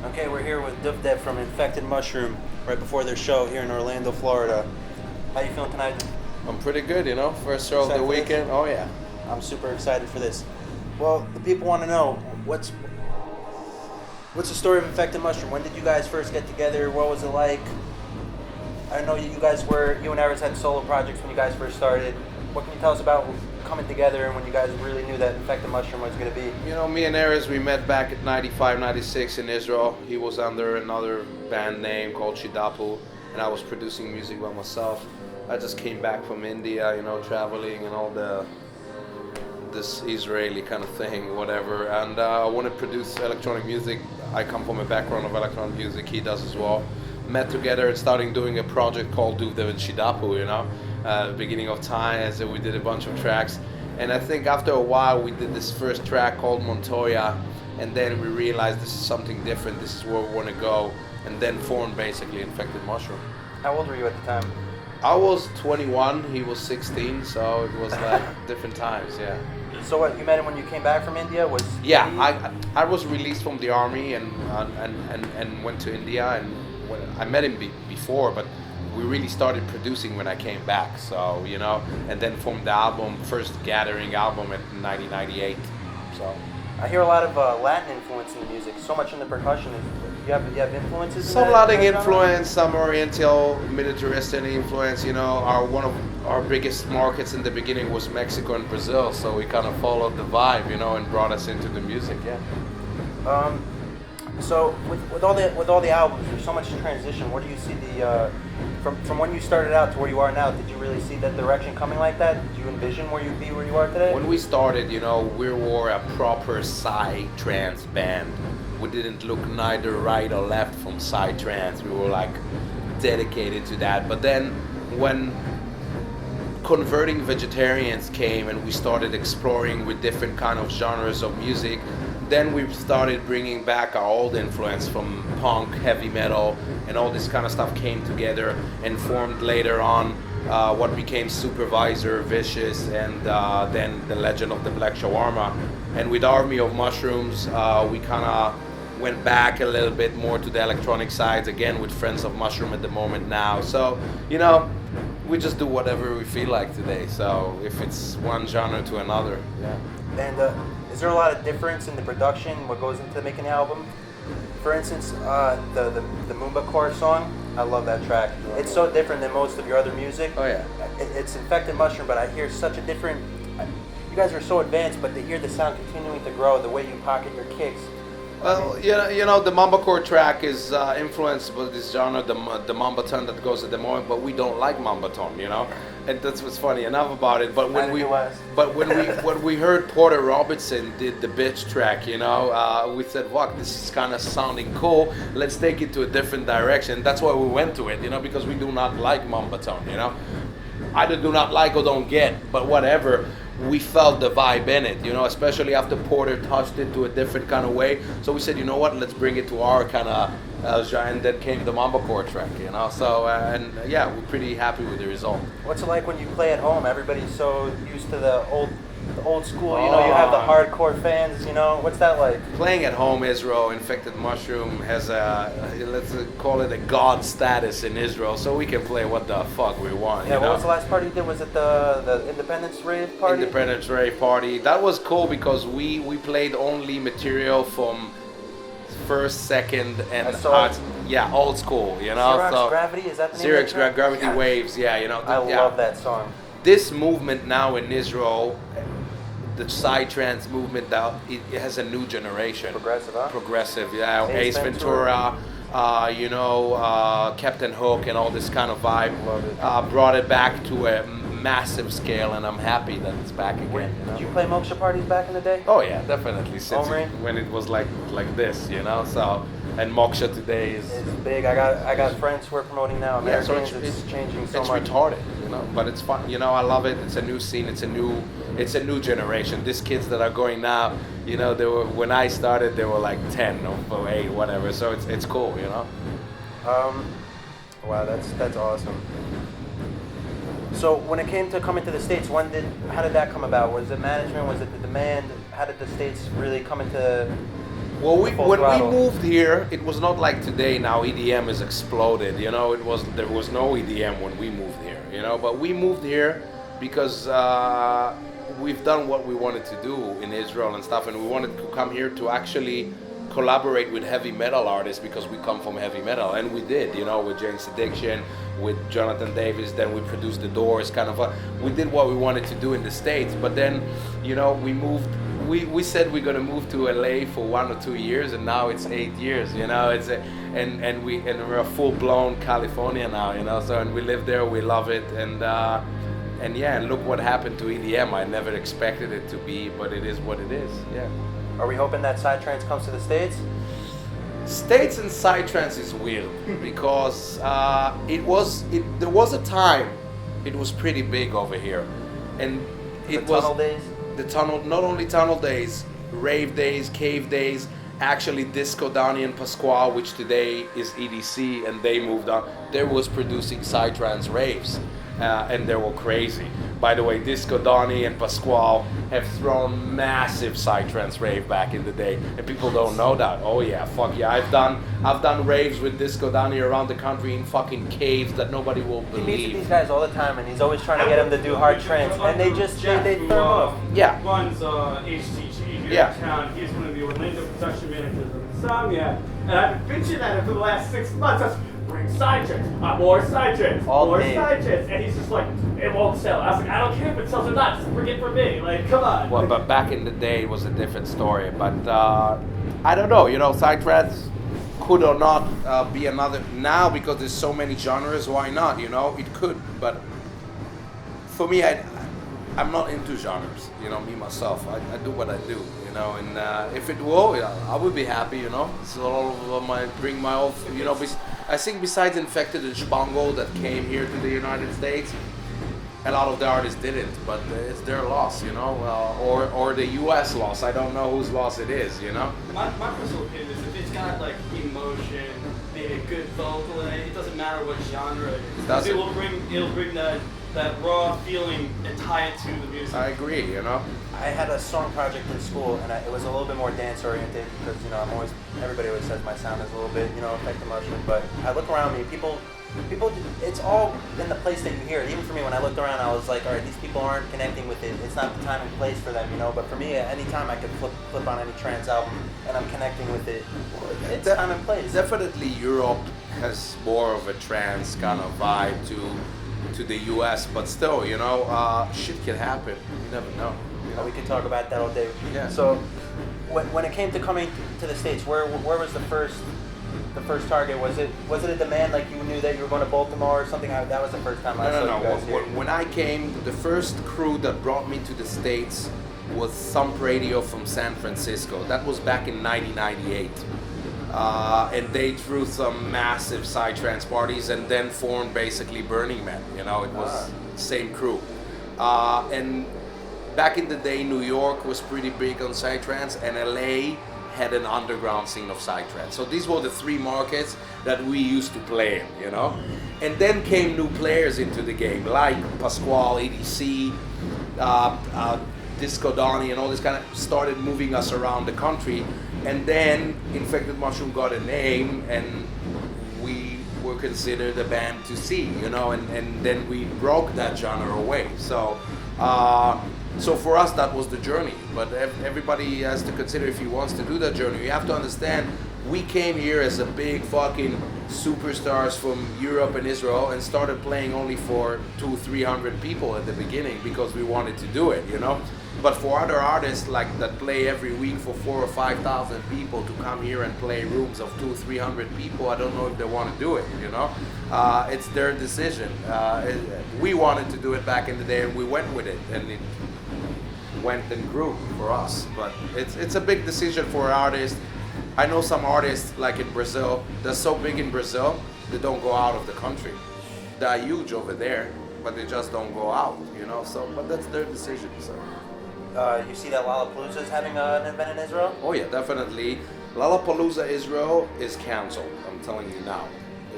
Okay, we're here with Duvdev from Infected Mushroom right before their show here in Orlando, Florida. How you feeling tonight? I'm pretty good, First show of Excited the for this? weekend. Oh yeah. I'm super excited for this. Well, the people want to know what's the story of Infected Mushroom? When did you guys first get together? What was it like? I know you and Aris had solo projects when you guys first started. What can you tell us about coming together and when you guys really knew that Infected Mushroom was going to be? Me and Aris, we met back at 95, 96 in Israel. He was under another band name called Shidapu, and I was producing music by myself. I just came back from India, traveling and all this Israeli kind of thing, whatever. And I want to produce electronic music. I come from a background of electronic music. He does as well. Met together and starting doing a project called Duvdev and Shidapu, beginning of time, as we did a bunch of tracks. And I think after a while we did this first track called Montoya, and then we realized this is something different, this is where we want to go, and then formed basically Infected Mushroom. How old were you at the time? I was 21, he was 16, so it was like different times, yeah. So what, you met him when you came back from India? Yeah, I was released from the army and went to India, and I met him before, but we really started producing when I came back, so, and then formed the first Gathering album in 1998, so. I hear a lot of Latin influence in the music, so much in the percussion. You have influences? Some Latin influence, some Oriental, Middle Eastern influence, one of our biggest markets in the beginning was Mexico and Brazil, so we kind of followed the vibe, and brought us into the music, yeah. So with all the albums, there's so much transition. Where do you see from when you started out to where you are now? Did you really see that direction coming like that? Did you envision where you'd be where you are today? When we started, we were a proper psy-trance band. We didn't look neither right or left from psy-trance. We were like dedicated to that. But then when converting vegetarians came and we started exploring with different kind of genres of music, then we started bringing back our old influence from punk, heavy metal, and all this kind of stuff came together and formed later on what became Supervisor, Vicious, and then the Legend of the Black Shawarma. And with Army of Mushrooms, we kind of went back a little bit more to the electronic sides, again with Friends of Mushroom at the moment now. So, we just do whatever we feel like today. So if it's one genre to another, yeah. And is there a lot of difference in the production, what goes into making the album? For instance, the Moomba Core song, I love that track. It's so different than most of your other music. Oh yeah. It's Infected Mushroom, but I hear such a different. You guys are so advanced, but to hear the sound continuing to grow, the way you pocket your kicks. Well, the Mumblecore track is influenced by this genre, the mamba tone that goes at the moment, but we don't like mamba tone, and that's what's funny enough about it. But when we heard Porter Robertson did the bitch track, we said, "Fuck, this is kind of sounding cool. Let's take it to a different direction." That's why we went to it, because we do not like mamba tone, Either do not like or don't get, but whatever. We felt the vibe in it, especially after Porter touched it to a different kind of way. So we said, you know what, let's bring it to our kind of genre, and then came the Mumblecore track, So, we're pretty happy with the result. What's it like when you play at home? Everybody's so used to the old school, you have the hardcore fans, what's that like? Playing at home, Israel, Infected Mushroom has let's call it a god status in Israel, so we can play what the fuck we want. Yeah, what was the last party you did? Was it the Independence Rave party? Independence Rave party. That was cool because we played only material from first, second, and old school, Xerox Gravity, is that the name Xerox of it? Gravity Waves, yeah, I love that song. This movement now in Israel, the psytrance movement, that it has a new generation. Progressive, huh? Progressive, yeah. Ace Ventura, Captain Hook, and all this kind of vibe. Love it. Brought it back to a massive scale, and I'm happy that it's back again. Did you play Moksha parties back in the day? Oh yeah, definitely. Since Omri? when it was like this, So, and Moksha today is. It's big. I got friends who are promoting now. Americans, so it's changing so it's much. It's retarded, but it's fun. I love it. It's a new scene. It's a new generation. These kids that are going now, they were when I started, they were like 10 or 8, whatever. So it's cool, Wow, that's awesome. So when it came to coming to the States, how did that come about? Was it management? Was it the demand? How did the States really come into Well, full when we throttle? moved here, it was not like today. Now EDM is exploded. You know, there was no EDM when we moved here. You know, but we moved here because we've done what we wanted to do in Israel and stuff, and we wanted to come here to actually collaborate with heavy metal artists because we come from heavy metal, and we did. You know, with James Addiction, with Jonathan Davis. Then we produced The Doors. We did what we wanted to do in the States, but then, you know, we moved. We said we're gonna move to LA for 1 or 2 years, and now it's 8 years. You know, and we're a full blown California now. You know, so and we live there, we love it, and yeah, and look what happened to EDM. I never expected it to be, but it is what it is. Yeah. Are we hoping that Psytrance comes to the States? States and Psytrance is weird because there was a time it was pretty big over here, and it was Tunnel days. the tunnel, not only tunnel days, rave days, cave days, actually Disco Donnie and Pasquale, which today is EDC, and they moved on. They was producing Psytrance raves, and they were crazy. By the way, Disco Donnie and Pasquale have thrown massive Psytrance rave back in the day, and people don't know that. Oh yeah, fuck yeah, I've done raves with Disco Donnie around the country in fucking caves that nobody will He meets with believe. these guys all the time, and he's always trying to get them to do hard trance, and they throw him off. Yeah. Runs HTG here Yeah. in town. He's one of the Orlando production managers of Insomnia. And I've been bitching at him for the last 6 months. I was, bring Psytrance, more Psytrance, All more day. Psytrance. And he's just like, it won't sell. I was like, I don't care if it sells or not. Just bring it for me. Like, come on. Well, but back in the day, it was a different story. But I don't know. You know, Psytrance could or not be another now because there's so many genres. Why not? You know, it could. But for me, I'm not into genres. You know, me myself, I do what I do. You know, and if it will, yeah, I would be happy. You know, so all of my bring my own. You know, I think besides Infected and Spango that came here to the United States, a lot of the artists didn't, but it's their loss, you know, or the U.S. loss. I don't know whose loss it is, you know. My personal opinion is if it's got like emotion, maybe a good vocal in it, it doesn't matter what genre it is. Does it? It'll bring that raw feeling and tie it to the music. I agree, you know. I had a song project in school, and it was a little bit more dance oriented because, you know, everybody always says my sound is a little bit, you know, affect emotion. But I look around me, people, it's all in the place that you hear it. Even for me, when I looked around, I was like, all right, these people aren't connecting with it. It's not the time and place for them, you know. But for me, at any time I could flip on any trance album, and I'm connecting with it. It's time and place. Definitely, Europe has more of a trance kind of vibe to the U.S., but still, you know, shit can happen. You never know. You know? We could talk about that all day. Yeah. So, when it came to coming to the States, where was the first target? Was it a demand, like you knew that you were going to Baltimore or something? That was the first time I saw you guys here. When I came, the first crew that brought me to the States was Thump Radio from San Francisco. That was back in 1998. And they threw some massive psytrance parties and then formed basically Burning Man. You know, it was same crew. And back in the day, New York was pretty big on psytrance, and LA had an underground scene of psytrance. So these were the three markets that we used to play in, you know. And then came new players into the game, like Pasquale, EDC, Disco Donnie, and all this kind of started moving us around the country. And then Infected Mushroom got a name, and we were considered a band to see, you know, and then we broke that genre away. So so for us, that was the journey. But everybody has to consider if he wants to do that journey. You have to understand, we came here as a big fucking superstars from Europe and Israel and started playing only for 200-300 people at the beginning because we wanted to do it, you know. But for other artists like that play every week for 4,000 or 5,000 people to come here and play rooms of 200-300 people, I don't know if they want to do it, you know. It's their decision. We wanted to do it back in the day, and we went with it, and it went and grew for us. But it's a big decision for an artist. I know some artists like in Brazil, they're so big in Brazil, they don't go out of the country. They're huge over there, but they just don't go out, you know. So, but that's their decision. So. You see that Lollapalooza is having an event in Israel? Oh yeah, definitely. Lollapalooza Israel is canceled. I'm telling you now,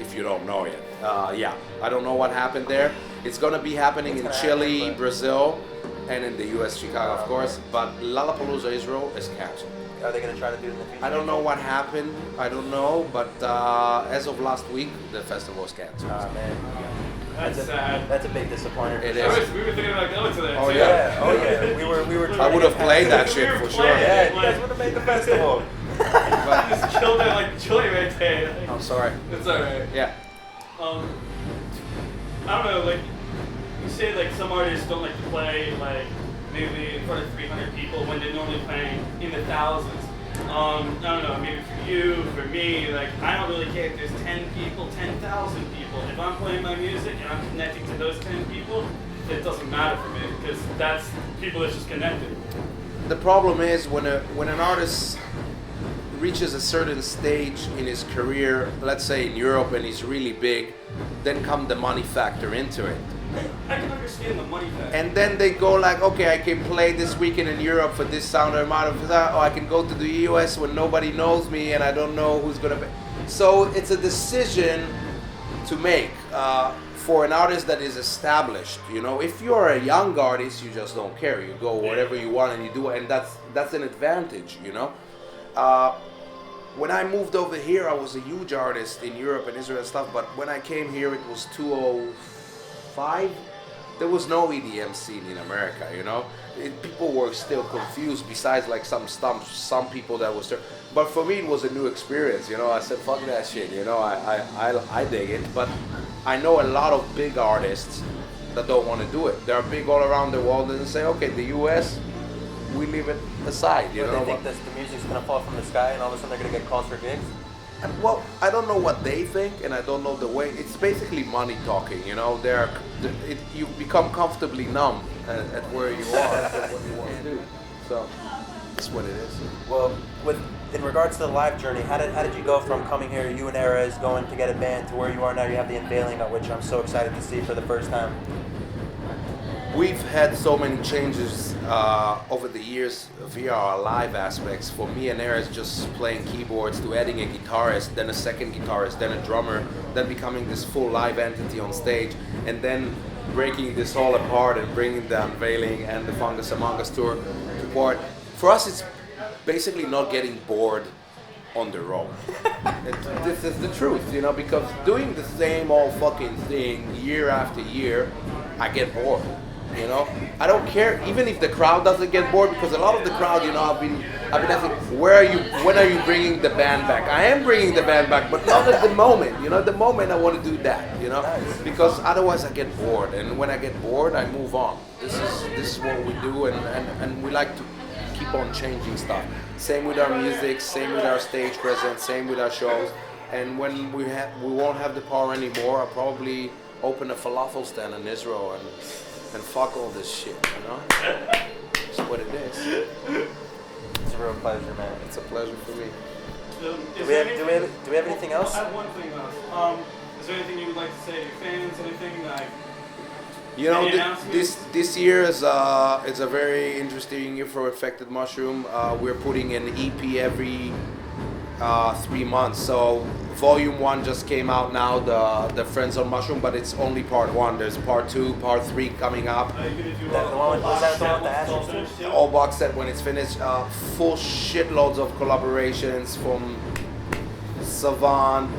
if you don't know yet. Yeah, I don't know what happened there. It's gonna be happening in Chile, Brazil, and in the U.S. Chicago, of course. But Lollapalooza Israel is canceled. Are they going to try to do it in the future? I don't know what happened. I don't know, but as of last week, the festival was canceled. Ah, man. That's sad. That's a big disappointer. It We is. were thinking about going to that. Oh, too. yeah. Oh yeah, we were. I trying would to have get played that past- shit We were for sure. playing. Yeah, you guys would have made the festival. But, Just killed it like chili right there. I'm sorry. It's alright. Yeah. I don't know, like, you say like some artists don't like to play like maybe in front of 300 people when they're normally playing in the thousands. I don't know, maybe for you, for me, like, I don't really care if there's 10 people, 10,000 people. If I'm playing my music and I'm connecting to those 10 people, it doesn't matter for me because that's people that's just connected. The problem is when an artist reaches a certain stage in his career, let's say in Europe, and he's really big, then come the money factor into it. I can understand the money factor. And then they go like, okay, I can play this weekend in Europe for this sound amount of that, or I can go to the US when nobody knows me and I don't know who's gonna be. So it's a decision to make for an artist that is established. You know, if you're a young artist, you just don't care. You go whatever you want and you do, and that's an advantage. You know. When I moved over here, I was a huge artist in Europe and Israel and stuff. But when I came here, it was 2005. There was no EDM scene in America, you know. People were still confused. Besides, like some people that was there. But for me, it was a new experience, you know. I said, "Fuck that shit," you know. I dig it. But I know a lot of big artists that don't want to do it. They're big all around the world, and they say, "Okay, the U.S." we leave it aside, you But know. they think that the music's gonna fall from the sky, and all of a sudden they're gonna get calls for gigs. Well, I don't know what they think, and I don't know the way. It's basically money talking, you know. You become comfortably numb at where you are, at what you want to do. So that's what it is. Well, in regards to the live journey, how did you go from coming here, you and Eras going to get a band, to where you are now? You have the unveiling, which I'm so excited to see for the first time. We've had so many changes over the years via our live aspects. For me and Eras, just playing keyboards, to adding a guitarist, then a second guitarist, then a drummer, then becoming this full live entity on stage, and then breaking this all apart and bringing the unveiling and the Fungus Among Us tour to part. For us, it's basically not getting bored on the road. This is the truth, you know, because doing the same old fucking thing year after year, I get bored. You know, I don't care even if the crowd doesn't get bored, because a lot of the crowd, you know, I've been asking, when are you bringing the band back? I am bringing the band back, but not at the moment. You know, at the moment I want to do that, you know, because otherwise I get bored, and when I get bored, I move on. This is what we do, and we like to keep on changing stuff. Same with our music, same with our stage presence, same with our shows. And when we won't have the power anymore, I'll probably open a falafel stand in Israel and fuck all this shit, you know? It's what it is. It's a real pleasure, man. It's a pleasure for me. Do we have anything else? I have one thing else. Is there anything you would like to say to your fans? Anything like? You know, Any announcements? this year is it's a very interesting year for Infected Mushroom. We're putting an EP every 3 months. So Volume 1 just came out now, the Friends on Mushroom, but it's only part 1. There's part 2, part 3 coming up. Are you gonna do That the one with- was that the one with the ashes too? finished, All box set when it's finished. Full shitloads of collaborations from Savant,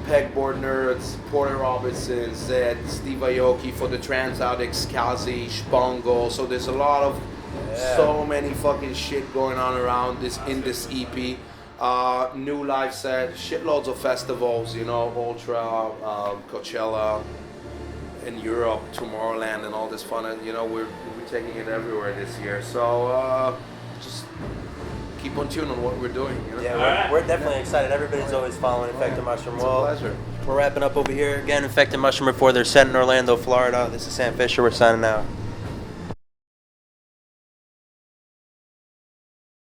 Pegboard Nerds, Porter Robinson, Zed, Steve Aoki for the Trans Addicts, Kazi, Spongo. So there's a lot of so many fucking shit going on around in this EP. New live set, shitloads of festivals, you know, Ultra, Coachella in Europe, Tomorrowland, and all this fun. And you know, we're taking it everywhere this year. So just keep on tune on what we're doing. You know? Yeah, we're definitely excited. Everybody's always following Infected Mushroom. It's a pleasure. We're wrapping up over here again. Infected Mushroom before their set in Orlando, Florida. This is Sam Fisher. We're signing out.